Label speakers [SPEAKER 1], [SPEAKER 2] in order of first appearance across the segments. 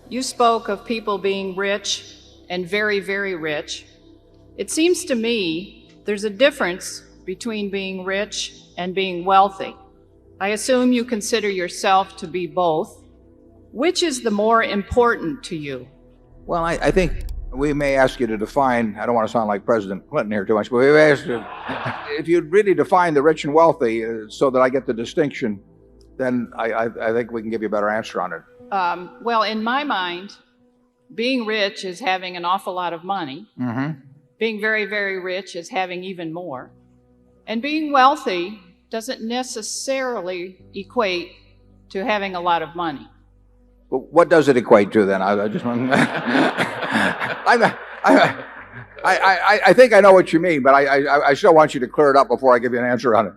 [SPEAKER 1] You spoke of people being rich and very, very rich. It seems to me there's a difference between being rich and being wealthy. I assume you consider yourself to be both. Which is the more important to you?
[SPEAKER 2] Well, I think we may ask you to define, I don't want to sound like President Clinton here too much, but we may ask you, if you'd really define the rich and wealthy so that I get the distinction, then I think we can give you a better answer on it.
[SPEAKER 1] Well, in my mind, being rich is having an awful lot of money.
[SPEAKER 2] Mm-hmm.
[SPEAKER 1] Being very, very rich is having even more. And being wealthy doesn't necessarily equate to having a lot of money.
[SPEAKER 2] But what does it equate to then? I just want I think I know what you mean, but I still want you to clear it up before I give you an answer on it.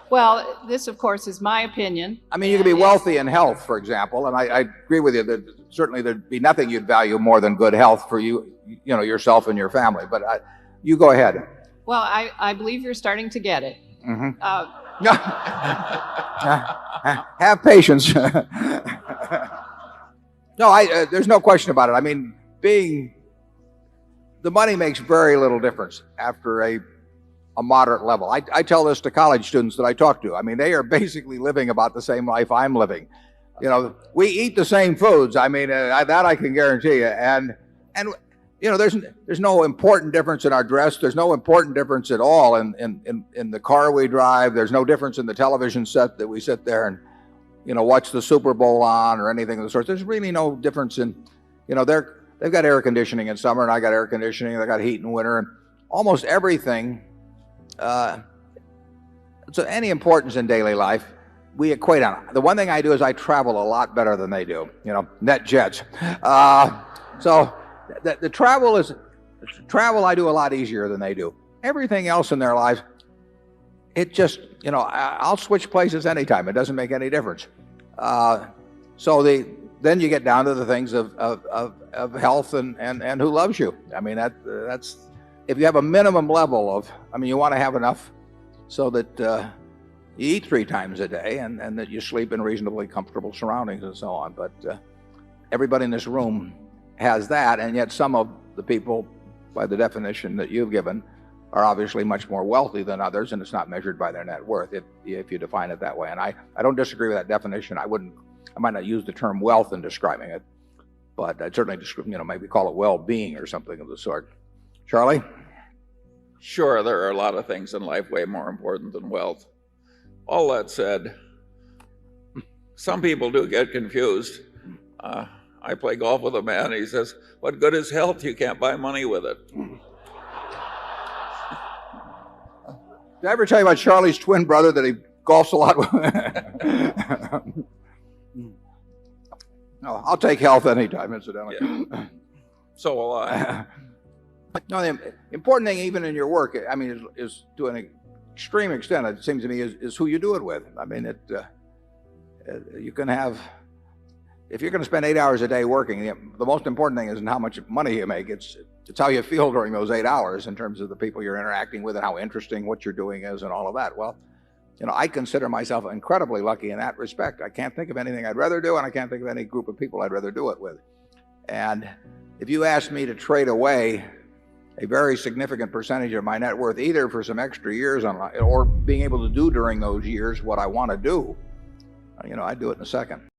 [SPEAKER 1] Well, this, of course, is my opinion.
[SPEAKER 2] I mean, you can be wealthy in health, for example, and I agree with you that certainly there'd be nothing you'd value more than good health for you, yourself and your family. But you go ahead.
[SPEAKER 1] Well, I believe you're starting to get it.
[SPEAKER 2] Mm-hmm. Have patience. No, there's no question about it. I mean, the money makes very little difference after a moderate level. I tell this to college students that I talk to. I mean, they are basically living about the same life I'm living. We eat the same foods. I mean, that I can guarantee you. And there's no important difference in our dress. There's no important difference at all in the car we drive. There's no difference in the television set that we sit there and watch the Super Bowl on or anything of the sort. There's really no difference in, they've got air conditioning in summer and I got air conditioning. They got heat in winter, and almost everything. So any importance in daily life, we equate on it. The one thing I do is I travel a lot better than they do. Net jets. So the travel I do a lot easier than they do. Everything else in their lives, it just, I'll switch places anytime. It doesn't make any difference. Then you get down to the things of health and who loves you. I mean, that's, if you have a minimum level of, you want to have enough so that you eat 3 times a day and that you sleep in reasonably comfortable surroundings and so on. But everybody in this room has that, and yet some of the people, by the definition that you've given, are obviously much more wealthy than others, and it's not measured by their net worth if you define it that way. And I don't disagree with that definition. I might not use the term wealth in describing it, but I'd certainly maybe call it well-being or something of the sort. Charlie?
[SPEAKER 3] Sure, there are a lot of things in life way more important than wealth. All that said, some people do get confused. I play golf with a man. He says, "What good is health? You can't buy money with it."
[SPEAKER 2] Did I ever tell you about Charlie's twin brother that he golfs a lot with? No, I'll take health anytime, incidentally.
[SPEAKER 3] Yeah. So will I.
[SPEAKER 2] No, the important thing, even in your work, is to an extreme extent, it seems to me, is who you do it with. I mean, you can have, if you're going to spend 8 hours a day working, the most important thing isn't how much money you make. It's how you feel during those 8 hours in terms of the people you're interacting with and how interesting what you're doing is and all of that. Well, I consider myself incredibly lucky in that respect. I can't think of anything I'd rather do, and I can't think of any group of people I'd rather do it with. And if you asked me to trade away a very significant percentage of my net worth, either for some extra years or being able to do during those years what I want to do, I'd do it in a second.